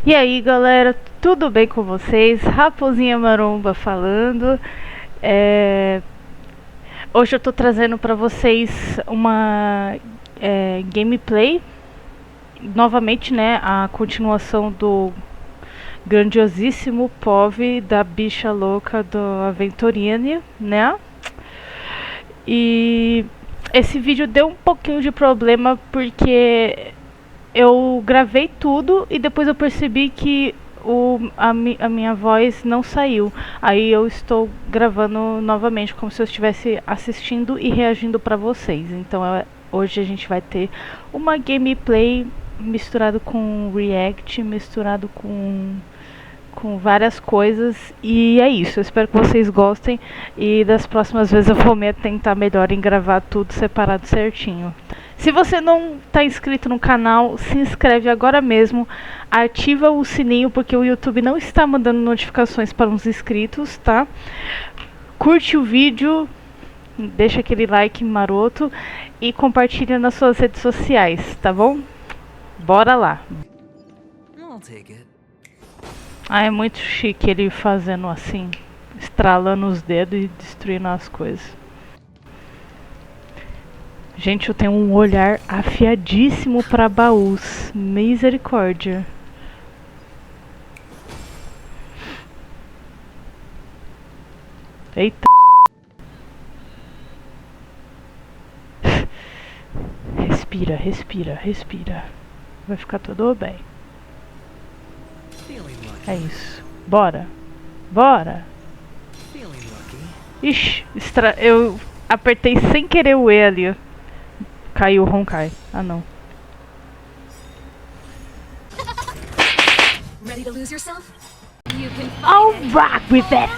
E aí galera, tudo bem com vocês? Raposinha Maromba falando. Hoje eu tô trazendo pra vocês uma gameplay. Novamente, né, a continuação do grandiosíssimo POV da bicha louca do AVENTURINE, né? E esse vídeo deu um pouquinho de problema porque eu gravei tudo e depois eu percebi que a minha voz não saiu. Aí eu estou gravando novamente como se eu estivesse assistindo e reagindo para vocês. Então hoje a gente vai ter uma gameplay misturado com react, misturado com várias coisas, e é isso. Eu espero que vocês gostem e das próximas vezes eu vou me tentar melhor em gravar tudo separado certinho. Se você não está inscrito no canal, se inscreve agora mesmo, ativa o sininho porque o YouTube não está mandando notificações para os inscritos, tá? Curte o vídeo, deixa aquele like maroto e compartilha nas suas redes sociais, tá bom? Bora lá! Ah, é muito chique ele fazendo assim, estralando os dedos e destruindo as coisas. Gente, eu tenho um olhar afiadíssimo para baús. Misericórdia. Eita. Respira, respira, respira. Vai ficar tudo bem. É isso. Bora. Bora. Ixi, eu apertei sem querer o E ali. Caiu o Honkai. Ah, não. I'll rock with it!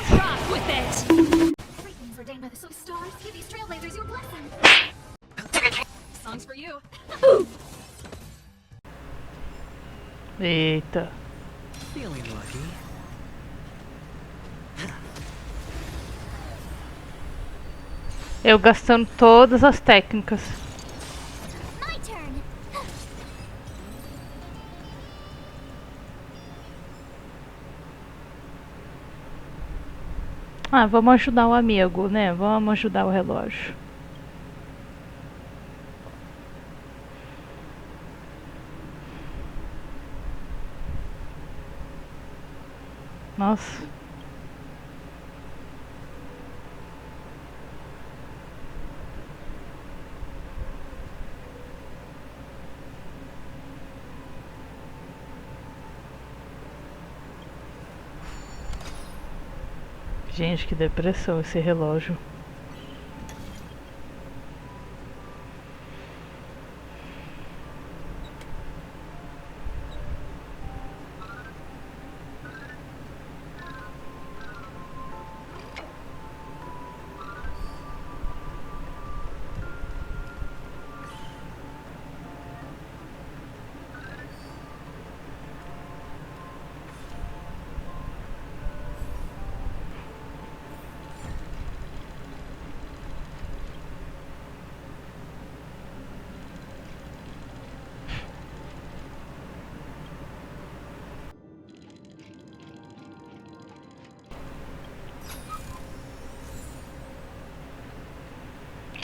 Eita. Eu gastando todas as técnicas. Ah, vamos ajudar o amigo, né? Vamos ajudar o relógio. Nossa. Gente, que depressão esse relógio.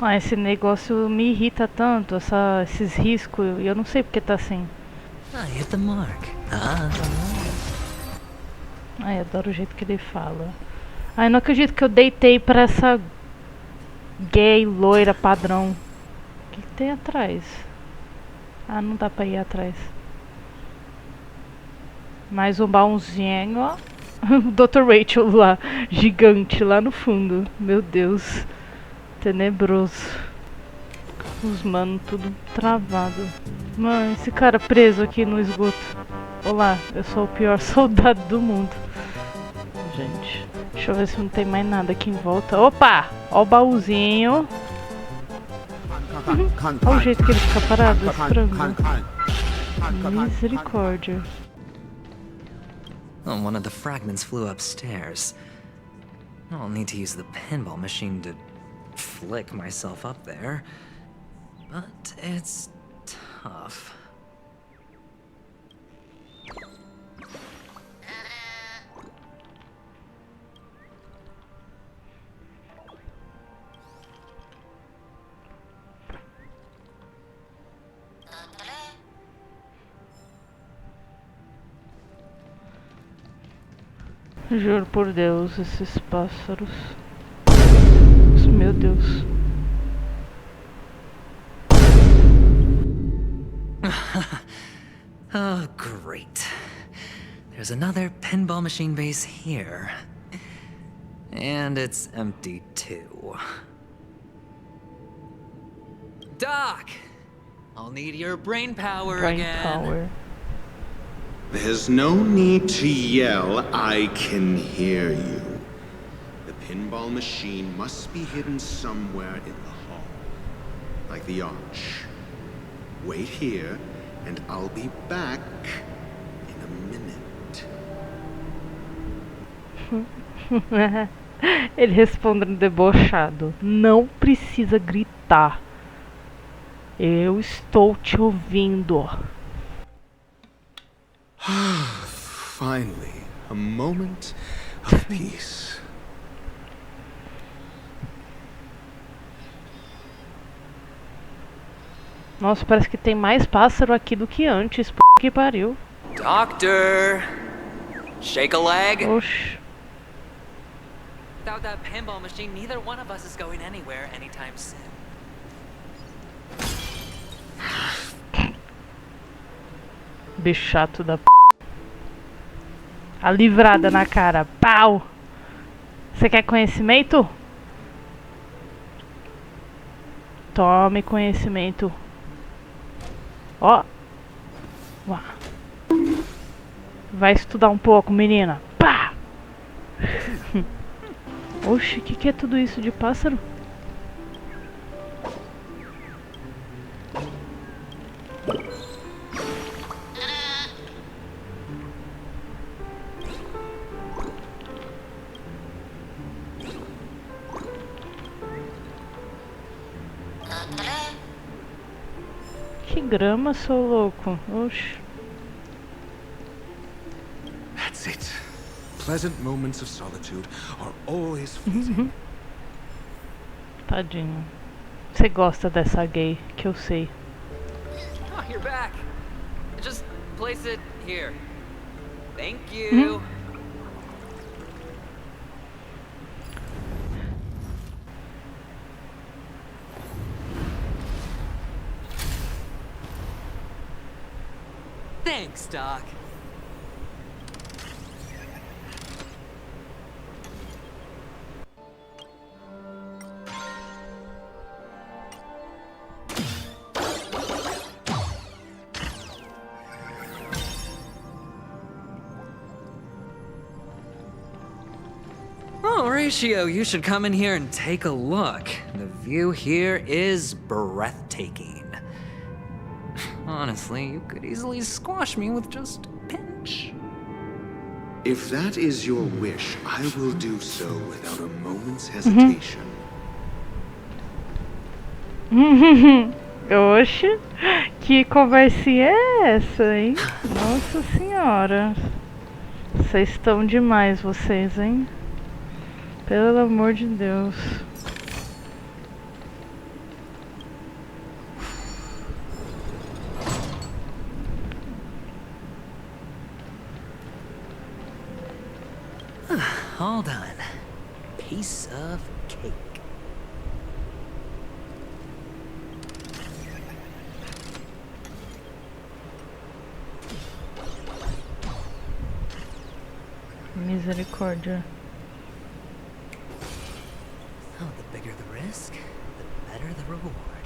Ah, esse negócio me irrita tanto, esses riscos, e eu não sei porque tá assim. Hit the mark. Ai, adoro o jeito que ele fala. Ai, não acredito que eu deitei pra essa gay, loira, padrão. O que tem atrás? Ah, não dá pra ir atrás. Mais um baúzinho, ó. O Dr. Rachel lá, gigante, lá no fundo. Meu Deus. Tenebroso. Os mano tudo travado. Mano, esse cara preso aqui no esgoto. Olá, eu sou o pior soldado do mundo. Gente, deixa eu ver se não tem mais nada aqui em volta. Opa! Ó o baúzinho. Olha o jeito que ele fica parado, esse frango. Misericórdia. Oh, one of the fragments flew upstairs. I'll need to use the pinball machine to flick myself up there. But it's tough. Juro por Deus, esses pássaros. Meu Deus. Oh, great. There's another pinball machine base here. And it's empty too. Doc! I'll need your brain power again. There's no need to yell, I can hear you. The pinball machine must be hidden somewhere in the hall. Like the arch. Wait here, and I'll be back in a minute. Ele respondendo debochado. Não precisa gritar. Eu estou te ouvindo. Finally, a moment of peace. Nossa, parece que tem mais pássaro aqui do que antes. P que pariu. Doctor! Shake a leg? Oxi. Without that pinball machine, neither one of us is going anywhere anytime soon. Bicho chato da p. A livrada na cara. Pau! Você quer conhecimento? Tome conhecimento. Ó. Uá. Vai estudar um pouco, menina. Pá! Oxi, que é tudo isso de pássaro? Que grama, sou louco. Oxi. That's it. Pleasant moments of solitude are always fleeting. Tadinho. Você gosta dessa gay, que eu sei. Oh, you're back. Just place it here. Thank you. Thanks, Doc. Oh, Horatio, you should come in here and take a look. The view here is breathtaking. Honestly, you could easily squash me with just a pinch. If that is your wish, I will do so without a moment's hesitation. Oxe, que conversinha é essa, hein? Nossa senhora. Vocês estão demais, vocês, hein? Pelo amor de Deus. All done. Piece of cake. Misericórdia. Oh, the bigger the risk, the better the reward.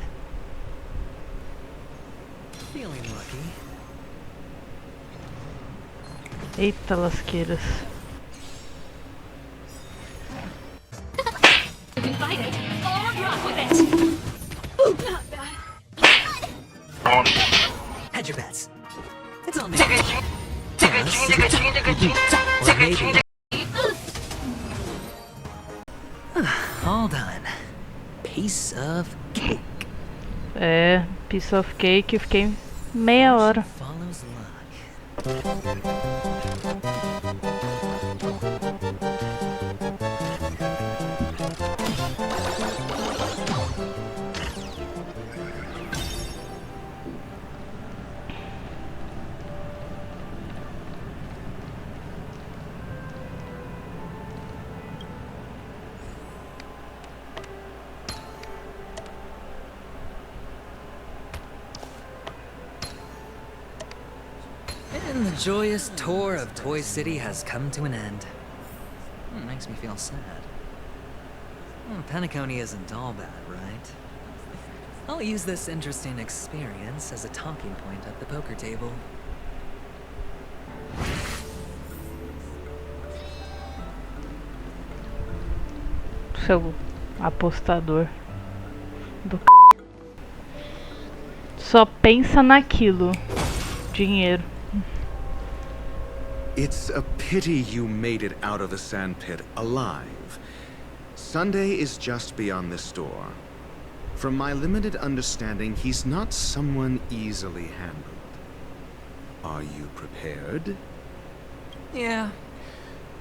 Feeling lucky. Eita lasqueiras. Hedge your bets. It's on me. All done. Piece of cake. É, piece of cake, eu fiquei Meia hora. Follows luck. And the joyous tour of Toy City has come to an end. It makes me feel sad. Penacony isn't all bad, right? I'll use this interesting experience as a talking point at the poker table. Seu apostador do só pensa naquilo. Dinheiro. It's a pity you made it out of the sandpit alive. Sunday is just beyond this door. From my limited understanding, he's not someone easily handled. Are you prepared? Yeah.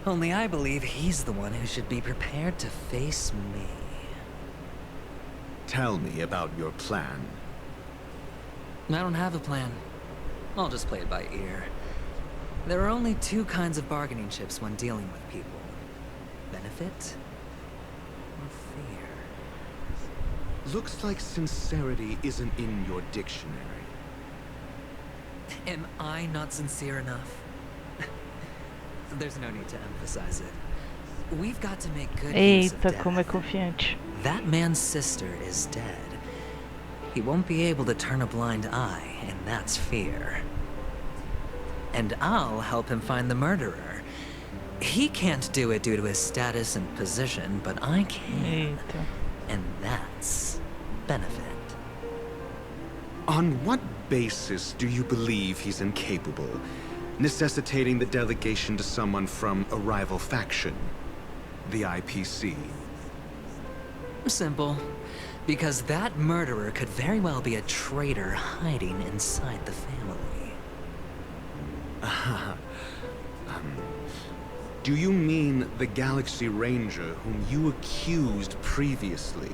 Only I believe he's the one who should be prepared to face me. Tell me about your plan. I don't have a plan. I'll just play it by ear. There are only two kinds of bargaining chips when dealing with people. Benefit or fear. Looks like sincerity isn't in your dictionary. Am I not sincere enough? There's no need to emphasize it. We've got to make good use of Eita, death. como é confiante. That man's sister is dead. He won't be able to turn a blind eye, and that's fear. And I'll help him find the murderer. He can't do it due to his status and position, but I can. Eita. And that's benefit. On what basis do you believe he's incapable, necessitating the delegation to someone from a rival faction? The IPC? Simple. Because that murderer could very well be a traitor hiding inside the family. Do you mean the Galaxy Ranger whom you accused previously?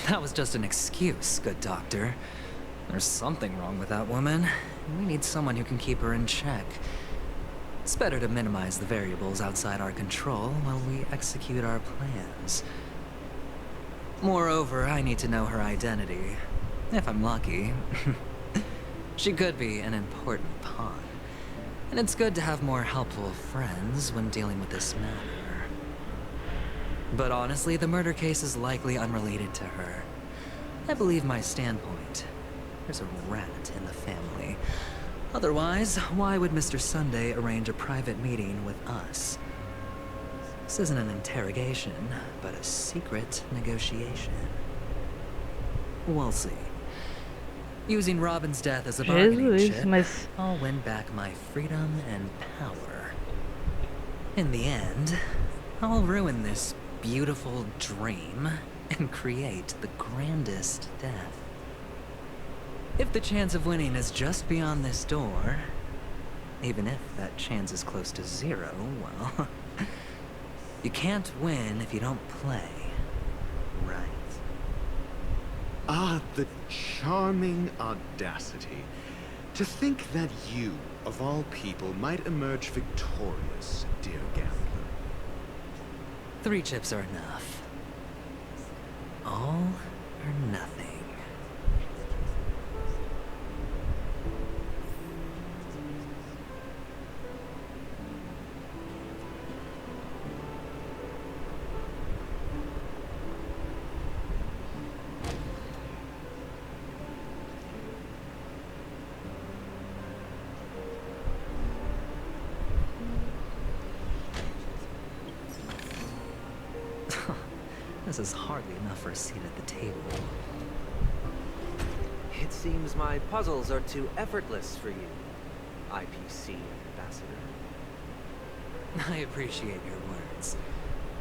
That was just an excuse, good doctor. There's something wrong with that woman. We need someone who can keep her in check. It's better to minimize the variables outside our control while we execute our plans. Moreover, I need to know her identity. If I'm lucky. She could be an important pawn. And it's good to have more helpful friends when dealing with this matter. But honestly, the murder case is likely unrelated to her. I believe my standpoint. There's a rat in the family. Otherwise, why would Mr. Sunday arrange a private meeting with us? This isn't an interrogation, but a secret negotiation. We'll see. Using Robin's death as a bargaining chip, mas I'll win back my freedom and power. In the end, I'll ruin this beautiful dream and create the grandest death. If the chance of winning is just beyond this door, even if that chance is close to zero, well, you can't win if you don't play, right? Ah, the charming audacity. To think that you, of all people, might emerge victorious, dear gambler. 3 chips are enough. All or nothing. This is hardly enough for a seat at the table. It seems my puzzles are too effortless for you, IPC ambassador. I appreciate your words.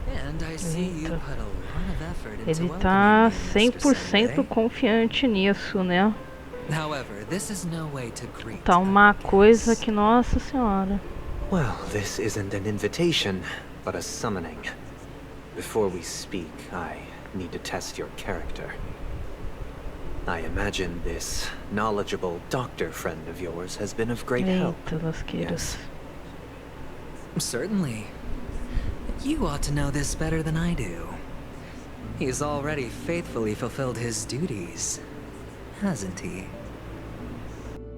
And I see you put a lot of effort into ele tá welcoming me, Mr. 100% Sunday. confiante nisso, né? However, this is no way to greet Tá uma a coisa guest. que, nossa senhora. Well, this isn't an invitation, but a summoning. Before we speak, I need to test your character. I imagine this knowledgeable doctor friend of yours has been of great help. Eita, lasqueiras. Certainly. You ought to know this better than I do. He's already faithfully fulfilled his duties, hasn't he?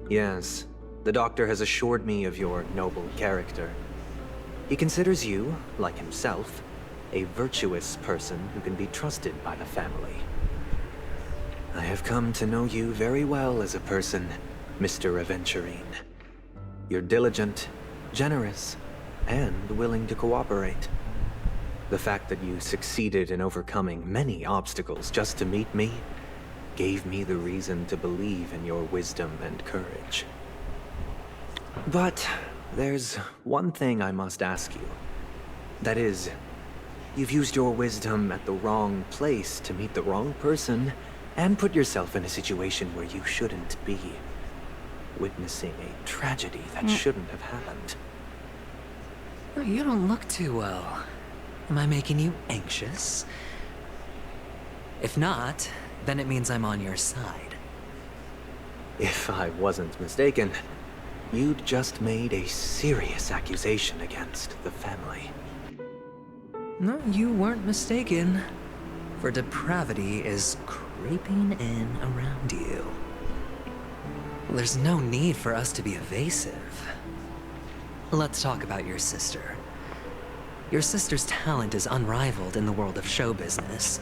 Yes, the doctor has assured me of your noble character. He considers you, like himself, a virtuous person who can be trusted by the family. I have come to know you very well as a person, Mr. Aventurine. You're diligent, generous, and willing to cooperate. The fact that you succeeded in overcoming many obstacles just to meet me gave me the reason to believe in your wisdom and courage. But there's one thing I must ask you. That is, you've used your wisdom at the wrong place to meet the wrong person and put yourself in a situation where you shouldn't be, witnessing a tragedy that shouldn't have happened. You don't look too well. Am I making you anxious? If not, then it means I'm on your side. If I wasn't mistaken, you'd just made a serious accusation against the family. No, you weren't mistaken. For depravity is creeping in around you. There's no need for us to be evasive. Let's talk about your sister. Your sister's talent is unrivaled in the world of show business.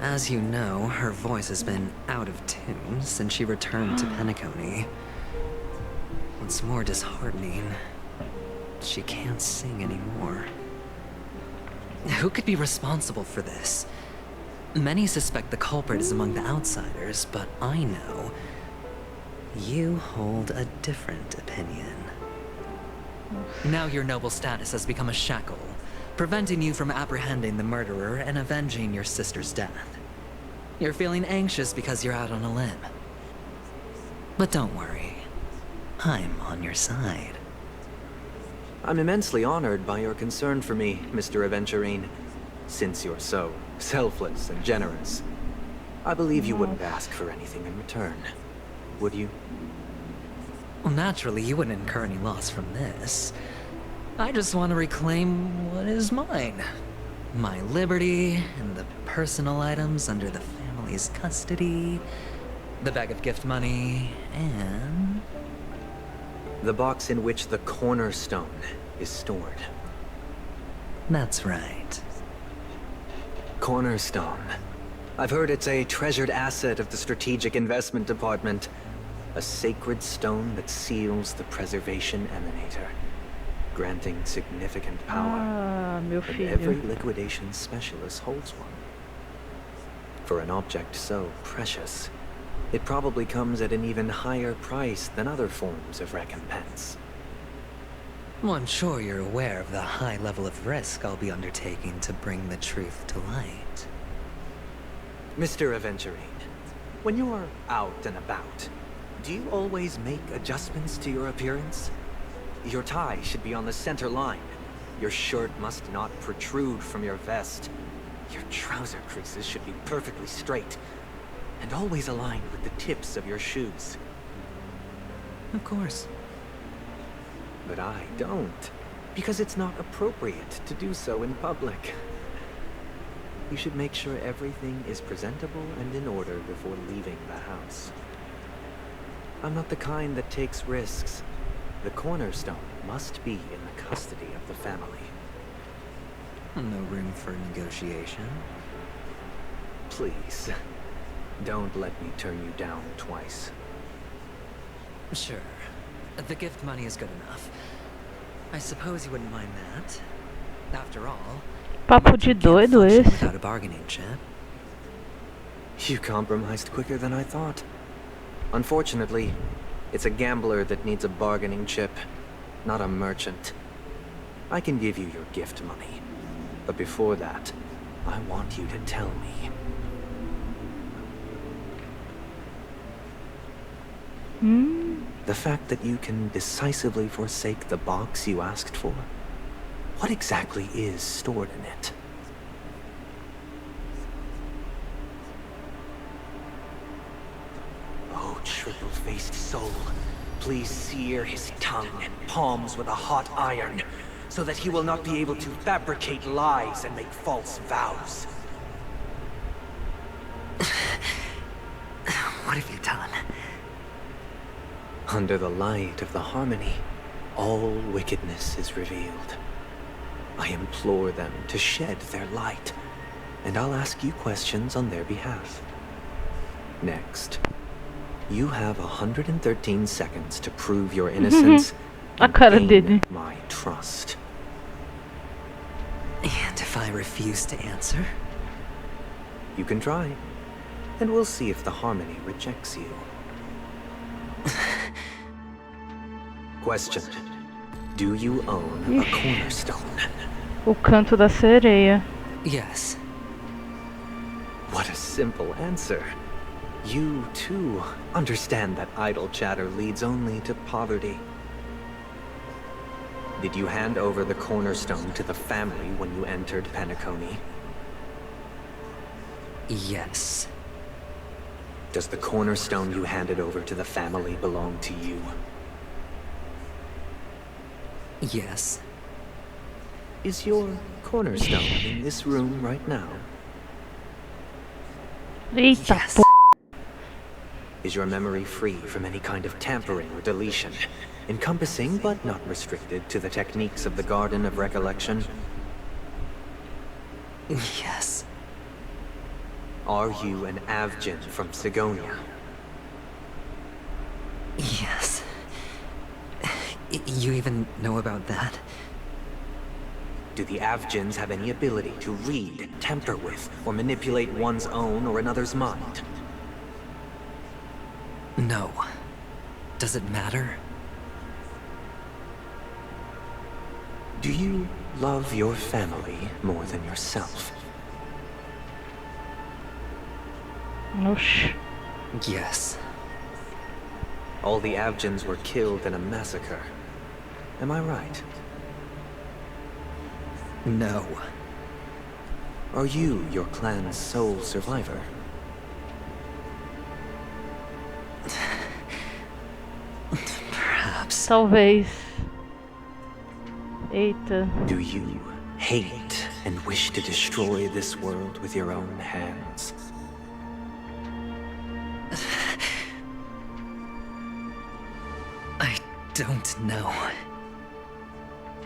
As you know, her voice has been out of tune since she returned to Penacony. What's more disheartening, she can't sing anymore. Who could be responsible for this? Many suspect the culprit is among the outsiders, but I know you hold a different opinion. Now your noble status has become a shackle, preventing you from apprehending the murderer and avenging your sister's death. You're feeling anxious because you're out on a limb. But don't worry, I'm on your side. I'm immensely honored by your concern for me, Mr. Aventurine. Since you're so selfless and generous, I believe you wouldn't ask for anything in return, would you? Well, naturally, you wouldn't incur any loss from this. I just want to reclaim what is mine. My liberty and the personal items under the family's custody, the bag of gift money, and The box in which the cornerstone is stored. that's right. Cornerstone. I've heard it's a treasured asset of the Strategic Investment Department. A sacred stone that seals the Preservation Emanator, granting significant power. Ah, meu And every filho. liquidation specialist holds one. For an object so precious, it probably comes at an even higher price than other forms of recompense. Well, I'm sure you're aware of the high level of risk I'll be undertaking to bring the truth to light. Mr. Aventurine, when you are out and about, do you always make adjustments to your appearance? Your tie should be on the center line. Your shirt must not protrude from your vest. Your trouser creases should be perfectly straight, and always aligned with the tips of your shoes. Of course. But I don't, because it's not appropriate to do so in public. You should make sure everything is presentable and in order before leaving the house. I'm not the kind that takes risks. The cornerstone must be in the custody of the family. No room for negotiation. Please, don't let me turn you down twice. Sure. The gift money is good enough. I suppose you wouldn't mind that. After all, Papo de you can't doido function esse. without a bargaining chip. You compromised quicker than I thought. Unfortunately, it's a gambler that needs a bargaining chip, not a merchant. I can give you your gift money, but before that, I want you to tell me. The fact that you can decisively forsake the box you asked for. What exactly is stored in it? Oh, triple-faced soul, please sear his tongue and palms with a hot iron, so that he will not be able to fabricate lies and make false vows. What have you done? Under the light of the harmony, all wickedness is revealed. I implore them to shed their light, and I'll ask you questions on their behalf. Next, you have 113 seconds to prove your innocence A cara and dele. gain my trust. And if I refuse to answer? You can try, and we'll see if the harmony rejects you. Question. Do you own a cornerstone? O canto da sereia. Yes. What a simple answer. You, too, understand that idle chatter leads only to poverty. Did you hand over the cornerstone to the family when you entered Penacony? Yes. Does the cornerstone you handed over to the family belong to you? Yes. Is your cornerstone in this room right now? Eita, Yes. pô. Is your memory free from any kind of tampering or deletion, encompassing but not restricted to the techniques of the Garden of Recollection? Yes. Are you an Avgin from Sigonia? Yes. You even know about that? Do the Avgins have any ability to read, tamper with, or manipulate one's own or another's mind? No. Does it matter? Do you love your family more than yourself? Oxi. Yes. All the Avgins were killed in a massacre. Am I right? No. Are you your clan's sole survivor? Perhaps. Talvez. Eita. Do you hate and wish to destroy this world with your own hands? I don't know.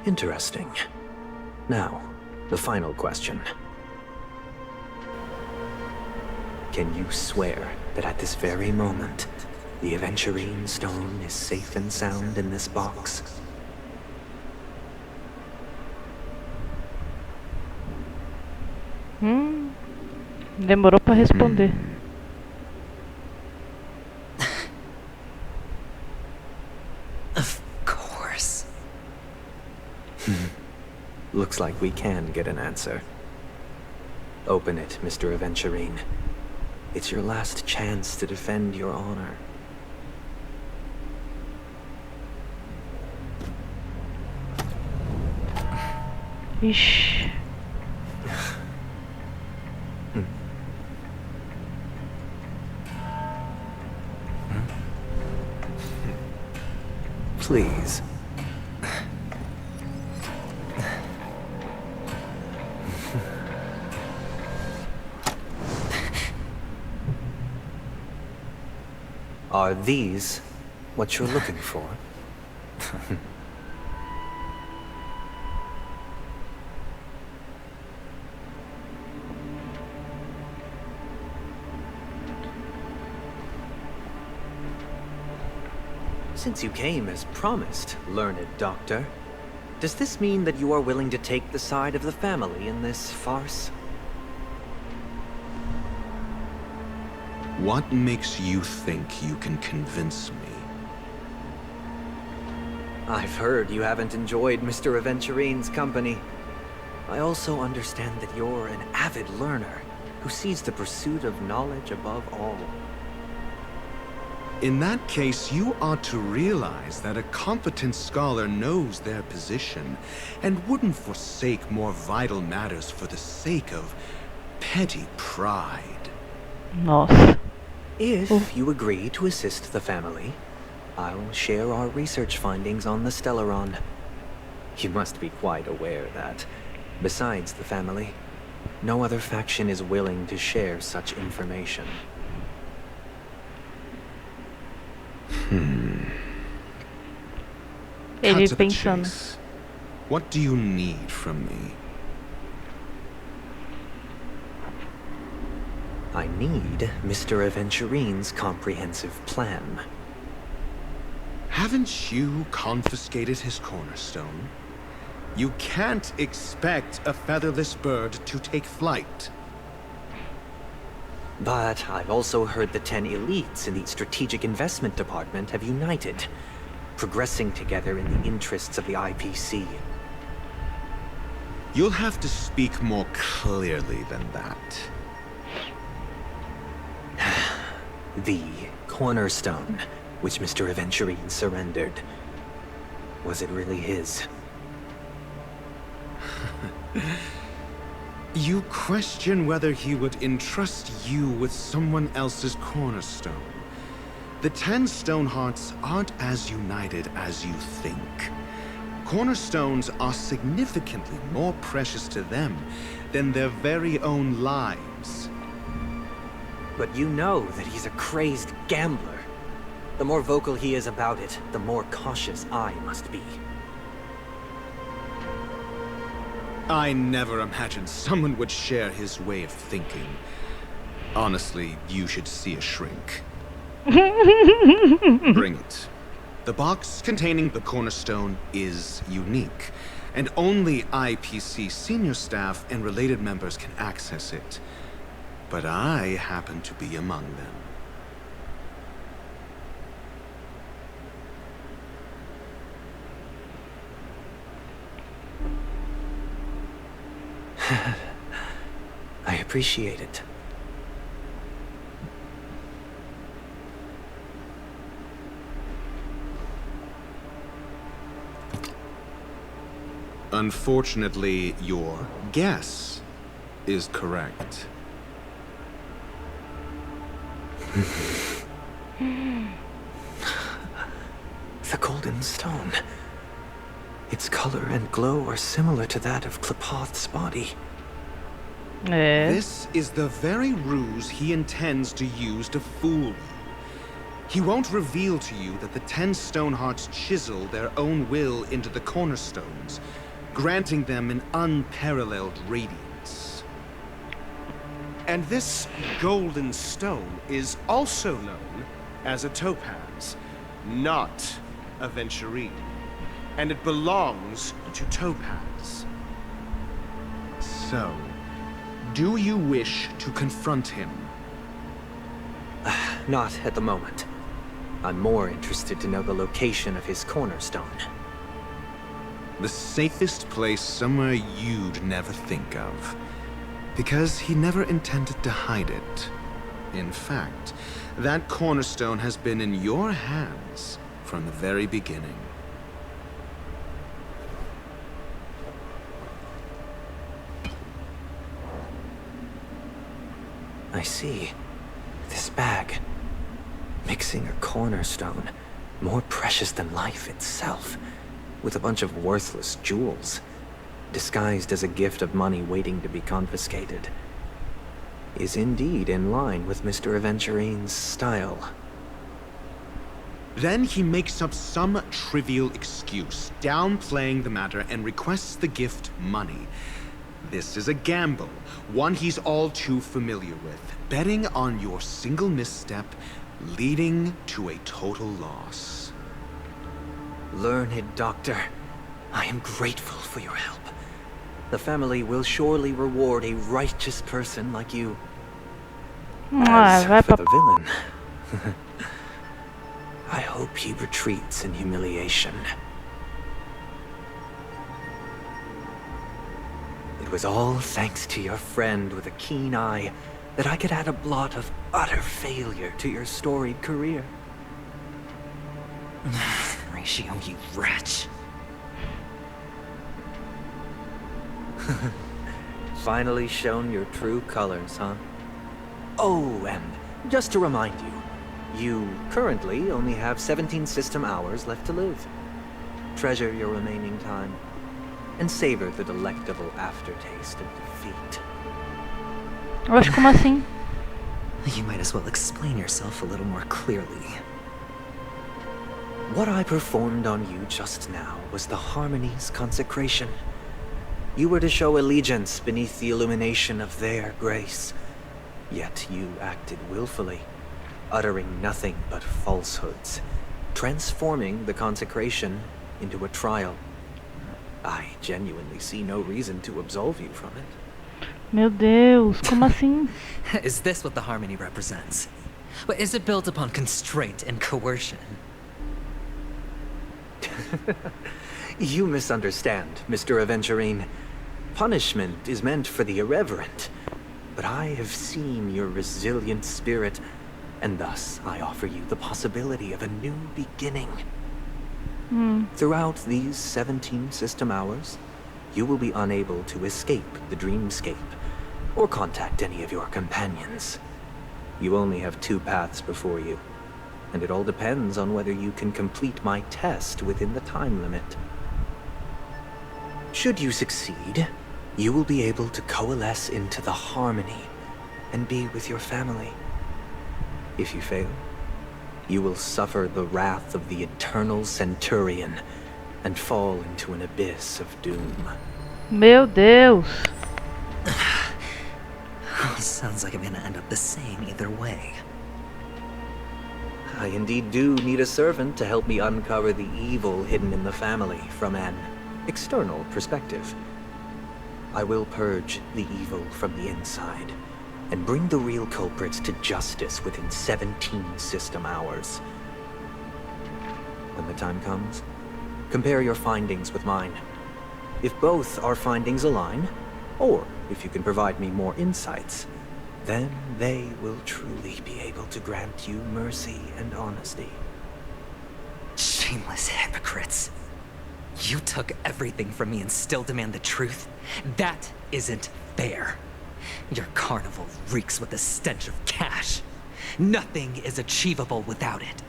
Interesting. Now, the final question. Can you swear that at this very moment, the Aventurine stone is safe and sound in this box? Demorou pra responder. Of course. Looks like we can get an answer. Open it, Mr. Aventurine. It's your last chance to defend your honor. Ixi. Please. Are these what you're looking for? Since you came as promised, learned doctor, does this mean that you are willing to take the side of the family in this farce? What makes you think you can convince me? I've heard you haven't enjoyed Mr. Aventurine's company. I also understand that you're an avid learner who sees the pursuit of knowledge above all. In that case, you ought to realize that a competent scholar knows their position and wouldn't forsake more vital matters for the sake of petty pride. Nossa. If you agree to assist the family, I'll share our research findings on the Stellaron. You must be quite aware that, besides the family, no other faction is willing to share such information. Cut Ele to the pensando. chase. What do you need from me? I need Mr. Aventurine's comprehensive plan. Haven't you confiscated his cornerstone? You can't expect a featherless bird to take flight. But I've also heard the 10 elites in the Strategic Investment Department have united, progressing together in the interests of the IPC. You'll have to speak more clearly than that. The cornerstone, which Mr. Aventurine surrendered. Was it really his? You question whether he would entrust you with someone else's cornerstone. The 10 Stonehearts aren't as united as you think. Cornerstones are significantly more precious to them than their very own lives. But you know that he's a crazed gambler. The more vocal he is about it, the more cautious I must be. I never imagined someone would share his way of thinking. Honestly, you should see a shrink. Bring it. The box containing the cornerstone is unique, and only IPC senior staff and related members can access it. But I happen to be among them. I appreciate it. Unfortunately, your guess is correct. The golden stone. Its color and glow are similar to that of Klepoth's body. É. This is the very ruse he intends to use to fool you. He won't reveal to you that the 10 Stonehearts chisel their own will into the cornerstones, granting them an unparalleled radiance. And this golden stone is also known as a topaz, not a aventurine. And it belongs to Topaz. So, do you wish to confront him? Not at the moment. I'm more interested to know the location of his cornerstone. The safest place somewhere you'd never think of. Because he never intended to hide it. In fact, that cornerstone has been in your hands from the very beginning. I see. This bag. Mixing a cornerstone, more precious than life itself, with a bunch of worthless jewels, disguised as a gift of money waiting to be confiscated, is indeed in line with Mr. Aventurine's style. Then he makes up some trivial excuse, downplaying the matter and requests the gift money. This is a gamble, one he's all too familiar with, betting on your single misstep, leading to a total loss. Learned doctor, I am grateful for your help. The family will surely reward a righteous person like you. Ah, As vai for pra... the villain, I hope he retreats in humiliation. It was all thanks to your friend with a keen eye that I could add a blot of utter failure to your storied career. Ratio, you wretch. Finally shown your true colors, huh? Oh, and just to remind you, you currently only have 17 system hours left to live. Treasure your remaining time, and savor the delectable aftertaste of defeat. Oxe, como assim? You might as well explain yourself a little more clearly. What I performed on you just now was the Harmony's consecration. You were to show allegiance beneath the illumination of their grace. Yet you acted willfully, uttering nothing but falsehoods, transforming the consecration into a trial. I genuinely see no reason to absolve you from it. Meu Deus, como assim? Is this what the harmony represents? But is it built upon constraint and coercion? You misunderstand, Mr. Aventurine. Punishment is meant for the irreverent. But I have seen your resilient spirit, and thus I offer you the possibility of a new beginning. Throughout these 17 system hours, you will be unable to escape the dreamscape, or contact any of your companions. You only have 2 paths before you, and it all depends on whether you can complete my test within the time limit. Should you succeed, you will be able to coalesce into the harmony and be with your family. If you fail, you will suffer the wrath of the eternal centurion and fall into an abyss of doom. Meu Deus. Sounds like I'm gonna end up the same either way. I indeed do need a servant to help me uncover the evil hidden in the family from an external perspective. I will purge the evil from the inside and bring the real culprits to justice within 17 system hours. When the time comes, compare your findings with mine. If both our findings align, or if you can provide me more insights, then they will truly be able to grant you mercy and honesty. Shameless hypocrites. You took everything from me and still demand the truth? That isn't fair. Your carnival reeks with the stench of cash. Nothing is achievable without it.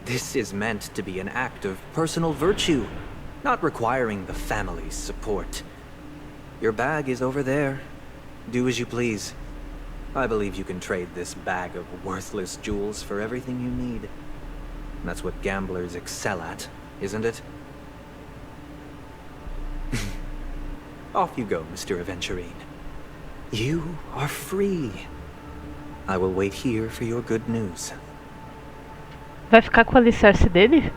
This is meant to be an act of personal virtue, not requiring the family's support. Your bag is over there. Do as you please. I believe you can trade this bag of worthless jewels for everything you need. That's what gamblers excel at, isn't it? Off you go, Mr. Aventurine. You are free. I will wait here for your good news. Vai ficar com o alicerce dele?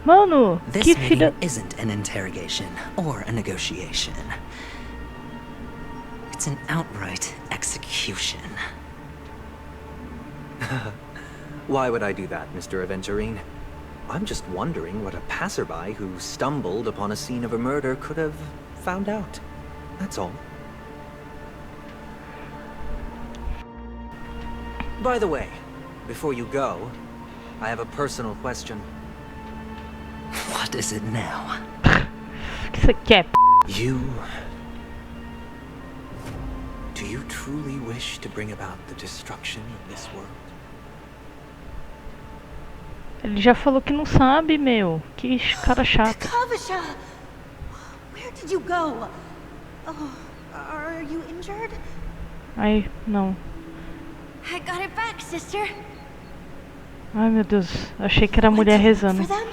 Mano, This que meeting filha... isn't an interrogation or a negotiation. It's an outright execution. Why would I do that, Mr. Aventurine? I'm just wondering what a passerby who stumbled upon a scene of a murder could have found out. That's all. By the way, before you go, I have a personal question. What is it now? O que você quer? Do you truly wish to bring about the destruction of this world? Ele já falou que não sabe, meu. Que cara chato. Kavasha! Where did you go? Oh, are you injured? Ai, não. I got it back, sister. Ai, meu Deus. Achei que era a mulher rezando. For them?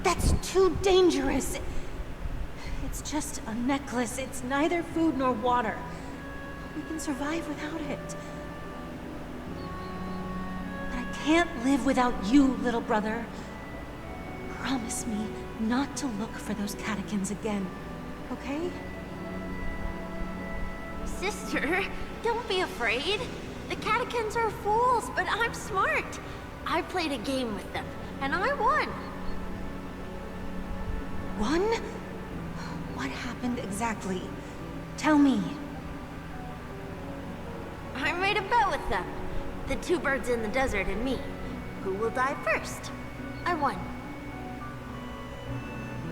That's too dangerous. It's just a necklace. It's neither food nor water. We can survive without it. But I can't live without you, little brother. Promise me not to look for those catechins again, okay? Sister, don't be afraid. The catechins are fools, but I'm smart. I played a game with them, and I won. One? What happened exactly? Tell me. with them. The two birds in the desert and me. Who will die first? I won.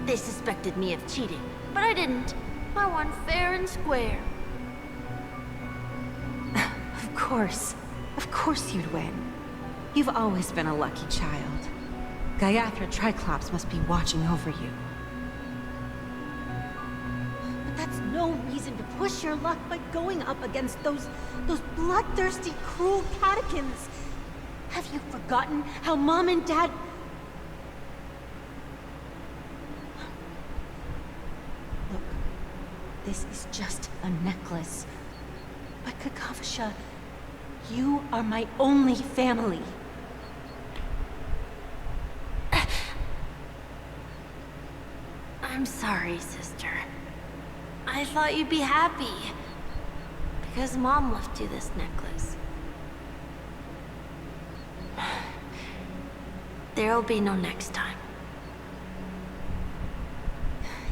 They suspected me of cheating, but I didn't. I won fair and square. Of course you'd win. You've always been a lucky child. Gaiathra Triclops must be watching over you. But that's no reason to push your luck by going up against those bloodthirsty, cruel catechins. Have you forgotten how Mom and Dad... Look, this is just a necklace. But Kakavasha, you are my only family. I'm sorry, sister. I thought you'd be happy. Because Mom left you this necklace. There'll be no next time.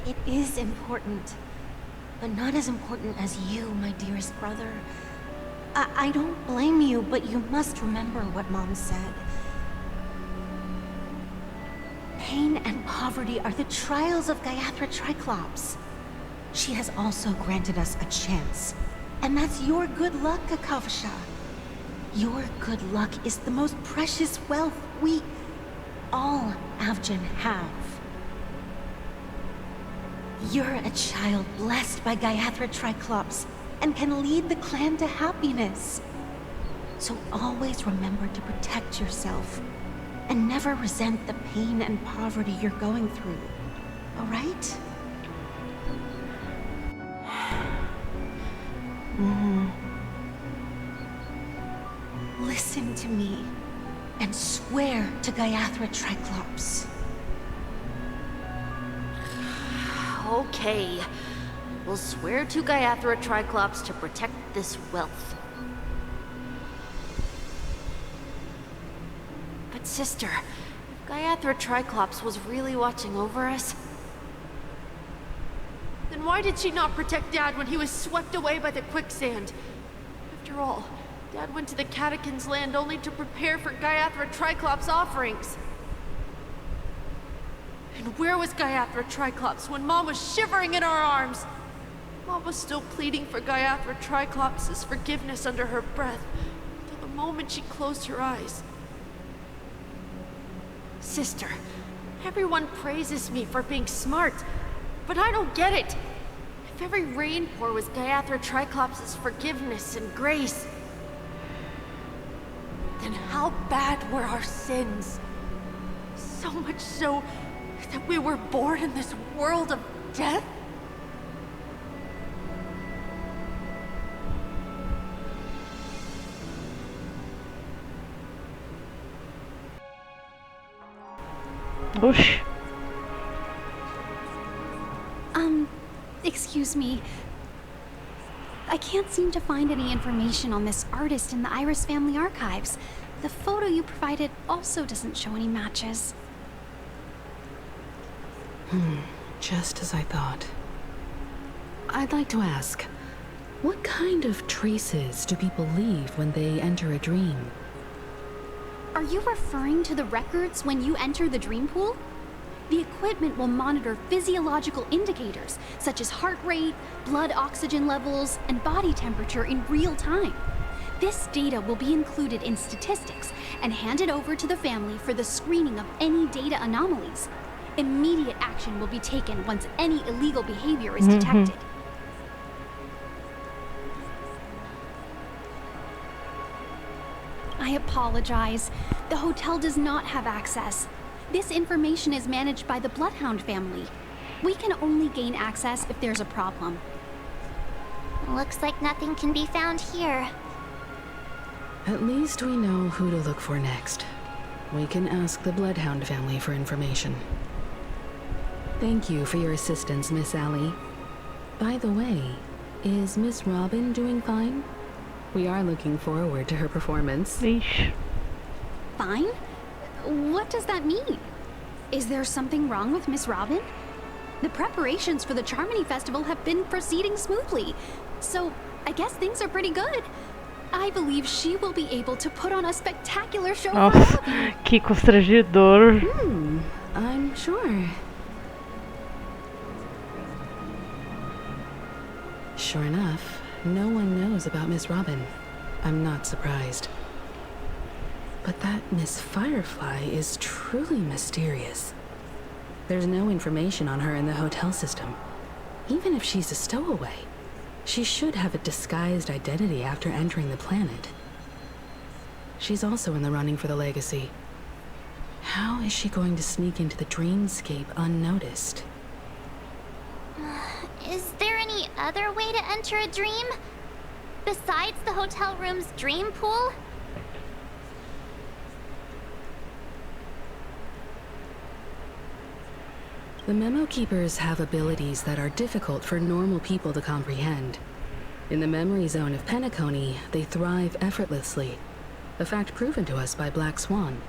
It is important. But not as important as you, my dearest brother. I don't blame you, but you must remember what Mom said. Pain and poverty are the trials of Gaiathra Triclops. She has also granted us a chance. And that's your good luck, Kakavasha. Your good luck is the most precious wealth we, all Avgen, have. You're a child blessed by Gaiathra Triclops and can lead the clan to happiness. So always remember to protect yourself and never resent the pain and poverty you're going through. All right? Listen to me and swear to Gaiathra Triclops. Okay. We'll swear to Gaiathra Triclops to protect this wealth. But sister, if Gaiathra Triclops was really watching over us, then why did she not protect Dad when he was swept away by the quicksand? After all, Dad went to the Catechins' land only to prepare for Gaiathra Triclops' offerings. And where was Gaiathra Triclops when Mom was shivering in our arms? Mom was still pleading for Gaiathra Triclops' forgiveness under her breath, until the moment she closed her eyes. Sister, everyone praises me for being smart, but I don't get it. If every rainpour was Gaiathra Triclops' forgiveness and grace, then how bad were our sins? So much so that we were born in this world of death? Whoosh. Excuse me. I can't seem to find any information on this artist in the Iris family archives. The photo you provided also doesn't show any matches. Just as I thought. I'd like to ask, what kind of traces do people leave when they enter a dream? Are you referring to the records when you enter the dream pool? The equipment will monitor physiological indicators such as heart rate, blood oxygen levels, and body temperature in real time. This data will be included in statistics and handed over to the family for the screening of any data anomalies. Immediate action will be taken once any illegal behavior is detected. I apologize. The hotel does not have access. This information is managed by the Bloodhound family. We can only gain access if there's a problem. Looks like nothing can be found here. At least we know who to look for next. We can ask the Bloodhound family for information. Thank you for your assistance, Miss Allie. By the way, is Miss Robin doing fine? We are looking forward to her performance. Leash. Fine? What does that mean? Is there something wrong with Miss Robin? The preparations for the Charmony Festival have been proceeding smoothly, so I guess things are pretty good. I believe she will be able to put on a spectacular show for Nossa, Abby. que constrangedor. I'm sure. Sure enough, no one knows about Miss Robin. I'm not surprised. But that Miss Firefly is truly mysterious. There's no information on her in the hotel system. Even if she's a stowaway, she should have a disguised identity after entering the planet. She's also in the running for the legacy. How is she going to sneak into the dreamscape unnoticed? Is there any other way to enter a dream? Besides the hotel room's dream pool? The Memo Keepers have abilities that are difficult for normal people to comprehend. In the memory zone of Penacony, they thrive effortlessly, a fact proven to us by Black Swan.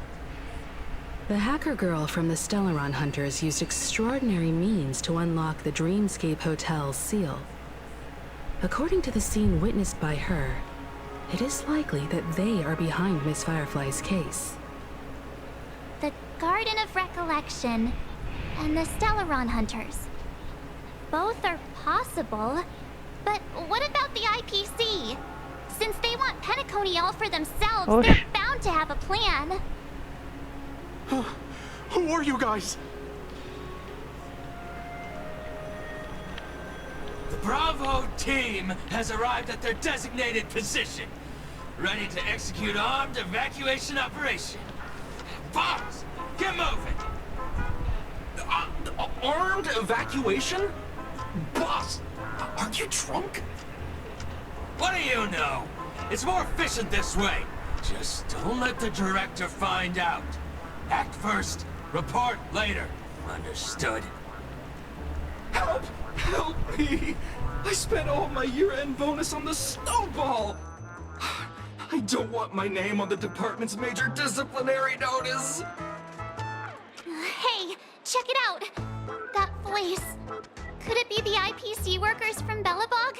The hacker girl from the Stellaron Hunters used extraordinary means to unlock the Dreamscape Hotel's seal. According to the scene witnessed by her, it is likely that they are behind Miss Firefly's case. The Garden of Recollection and the Stellaron Hunters. Both are possible, but what about the IPC? Since they want Penacony all for themselves, they're bound to have a plan. Who are you guys? The Bravo team has arrived at their designated position, ready to execute armed evacuation operation. Boss, get moving! Armed evacuation? Boss, are you drunk? What do you know? It's more efficient this way. Just don't let the director find out. Act first, report later. Understood? Help! Help me! I spent all my year-end bonus on the snowball! I don't want my name on the department's major disciplinary notice! Hey, check it out! That voice. Could it be the IPC workers from Belobog?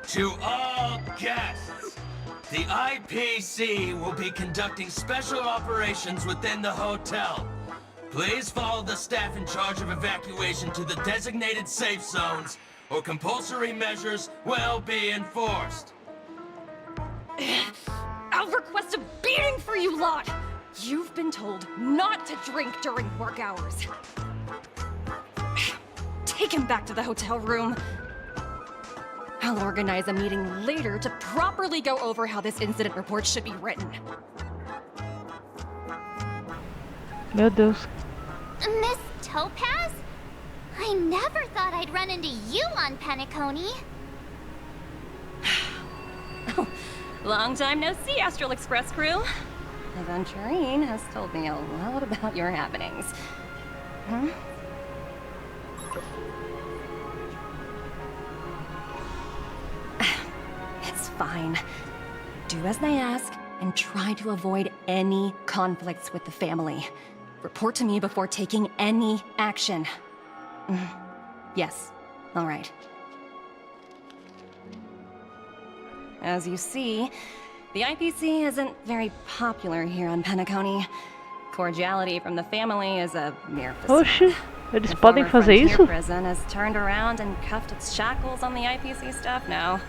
To all guests, the IPC will be conducting special operations within the hotel. Please follow the staff in charge of evacuation to the designated safe zones, or compulsory measures will be enforced. I'll request a beating for you lot! You've been told not to drink during work hours. Take him back to the hotel room. I'll organize a meeting later to properly go over how this incident report should be written. Meu Deus. Miss Topaz? I never thought I'd run into you on Penacony. Long time no see, Astral Express crew. Aventurine has told me a lot about your happenings. Huh? It's fine. Do as they ask, and try to avoid any conflicts with the family. Report to me before taking any action. Yes, all right. As you see, the IPC isn't very popular here on Penacony. Cordiality from the family is a mere facade. Oxi, eles podem fazer isso? Prison has turned around and cuffed its shackles on the IPC staff now.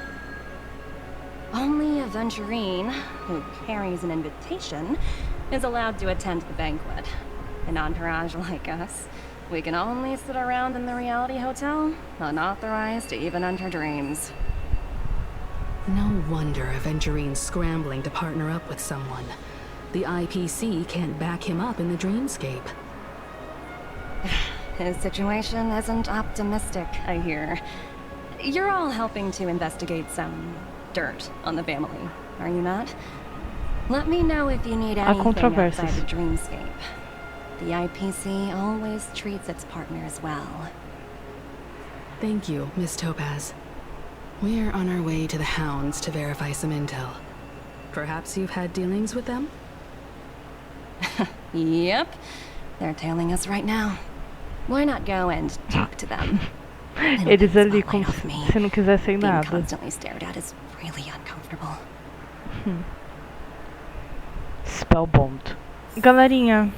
Only Aventurine, who carries an invitation, is allowed to attend the banquet. An entourage like us, we can only sit around in the reality hotel, unauthorized to even enter dreams. No wonder Aventurine's scrambling to partner up with someone. The IPC can't back him up in the dreamscape. His situation isn't optimistic, I hear. You're all helping to investigate some dirt on the family, are you not? Let me know if you need anything outside the dreamscape. The IPC always treats its partners well. Thank you, Miss Topaz. We're on our way to the Hounds to verify some intel. Perhaps you've had dealings with them? Yep. They're tailing us right now. Why not go and talk to them? Eles ali como se não quisessem nada. Spellbound. Galerinha,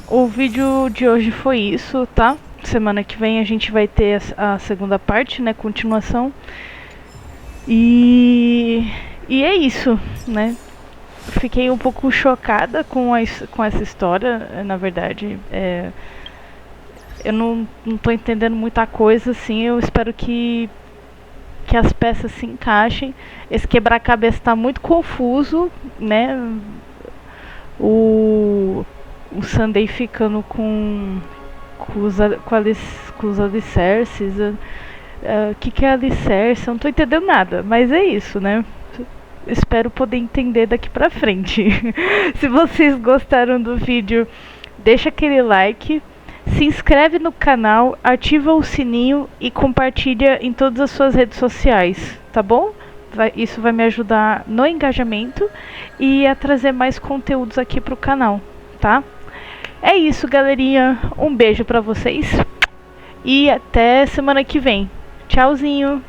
o vídeo de hoje foi isso, tá? Semana que vem a gente vai ter a segunda parte, né? Continuação. E é isso, né? Fiquei um pouco chocada com essa história, na verdade. Eu não tô entendendo muita coisa, assim. Eu espero que as peças se encaixem. Esse quebra-cabeça tá muito confuso, né? O Sunday ficando com os alicerces. O que é alicerce? Eu não tô entendendo nada, mas é isso, né? Espero poder entender daqui pra frente. Se vocês gostaram do vídeo, deixa aquele like, se inscreve no canal, ativa o sininho e compartilha em todas as suas redes sociais, tá bom? Isso vai me ajudar no engajamento e a trazer mais conteúdos aqui pro canal, tá? É isso, galerinha. Um beijo pra vocês e até semana que vem. Tchauzinho!